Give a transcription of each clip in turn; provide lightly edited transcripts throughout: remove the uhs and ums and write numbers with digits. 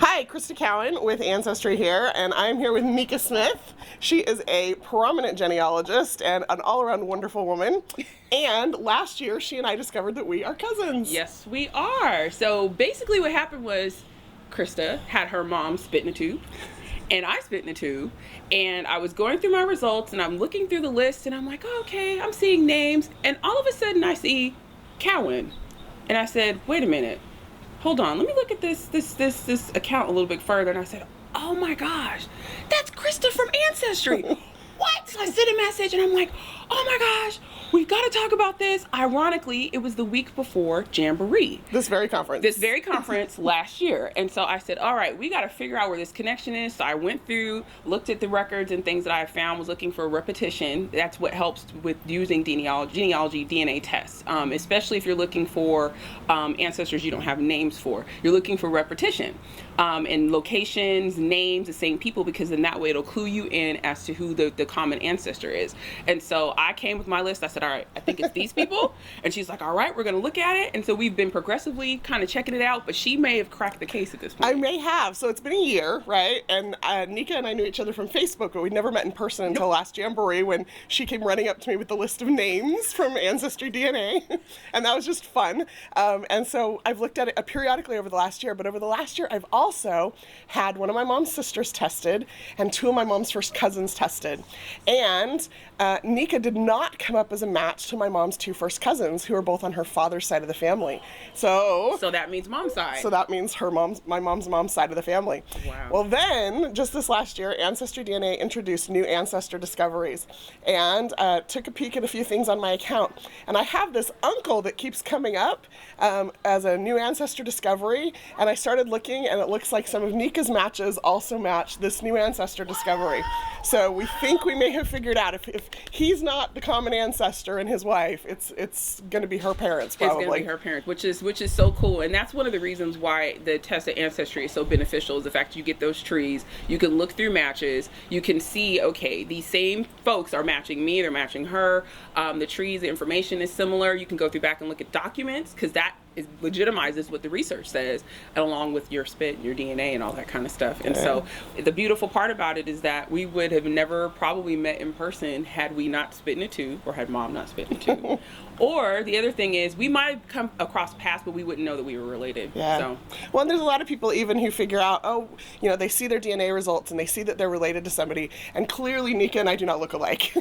Hi, Crista Cowan with Ancestry here, and I'm here with Nicka Smith. She is a prominent genealogist and an all-around wonderful woman. And last year, she and I discovered that we are cousins. Yes, we are. So basically what happened was Crista had her mom spit in a tube, and I spit in a tube, and I was going through my results, and I'm looking through the list, and I'm like, oh, okay, I'm seeing names, and all of a sudden I see Cowan. And I said, wait a minute. Hold on, let me look at this account a little bit further. And I said, oh my gosh, that's Crista from Ancestry. What? So I sent a message and I'm like, oh my gosh, we've got to talk about this. Ironically, it was the week before Jamboree. This very conference last year. And so I said, all right, we got to figure out where this connection is. So I went through, looked at the records and things that I found, was looking for repetition. That's what helps with using genealogy DNA tests, especially if you're looking for ancestors you don't have names for. You're looking for repetition and locations, names, the same people, because in that way it'll clue you in as to who the common ancestor is. And so I came with my list. I said, all right, I think it's these people. And she's like, all right, we're going to look at it. And so we've been progressively kind of checking it out, but she may have cracked the case at this point. I may have. So it's been a year, right? And Nicka and I knew each other from Facebook, but we'd never met in person until last Jamboree, when she came running up to me with the list of names from AncestryDNA. And that was just fun. And so I've looked at it periodically over the last year, but over the last year, I've also had one of my mom's sisters tested and two of my mom's first cousins tested. And Nicka did not come up as a match to my mom's two first cousins, who are both on her father's side of the family. So that means mom's side. So that means my mom's side of the family. Wow. Well, then, just this last year, AncestryDNA introduced new ancestor discoveries and took a peek at a few things on my account. And I have this uncle that keeps coming up as a new ancestor discovery. And I started looking, and it looks like some of Nicka's matches also match this new ancestor discovery. So we think we may have figured out if he's not the common ancestor and his wife, it's going to be her parents, probably. It's going to be her parents, which is so cool. And that's one of the reasons why the test of ancestry is so beneficial, is the fact you get those trees, you can look through matches, you can see, okay, these same folks are matching me, they're matching her, the trees, the information is similar. You can go through back and look at documents, because that legitimizes what the research says, and along with your spit, your DNA, and all that kind of stuff. And so the beautiful part about it is that we would have never probably met in person had we not spit in a tube, or had mom not spit in a tube. Or the other thing is, we might have come across paths, but we wouldn't know that we were related. Yeah. So. Well, and there's a lot of people even who figure out, oh, you know, they see their DNA results and they see that they're related to somebody, and clearly Nicka and I do not look alike,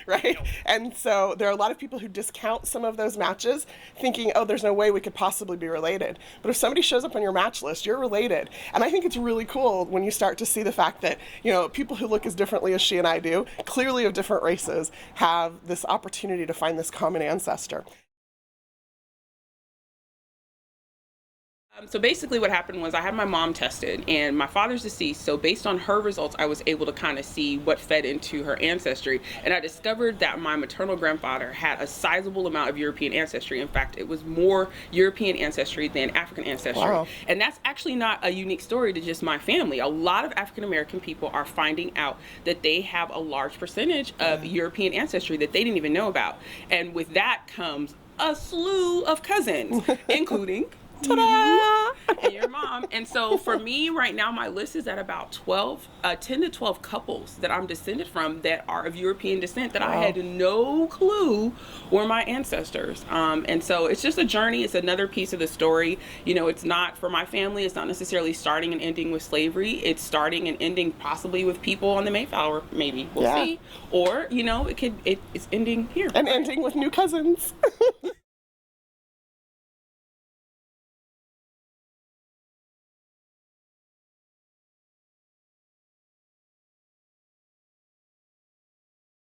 right? And so there are a lot of people who discount some of those matches, thinking, oh, there's no way we could possibly be related. But if somebody shows up on your match list, you're related. And I think it's really cool when you start to see the fact that, you know, people who look as differently as she and I do, clearly of different races, have this opportunity to find this common ancestor. So basically what happened was, I had my mom tested, and my father's deceased, so based on her results I was able to kind of see what fed into her ancestry, and I discovered that my maternal grandfather had a sizable amount of European ancestry. In fact, it was more European ancestry than African ancestry. Wow. And that's actually not a unique story to just my family. A lot of African American people are finding out that they have a large percentage of European ancestry that they didn't even know about, and with that comes a slew of cousins, including ta-da! And your mom. And so for me right now, my list is at about 10 to 12 couples that I'm descended from that are of European descent that I had no clue were my ancestors. And so it's just a journey. It's another piece of the story. You know, it's not, for my family, it's not necessarily starting and ending with slavery. It's starting and ending possibly with people on the Mayflower, maybe. We'll see. Or, you know, it's ending here. And ending with new cousins.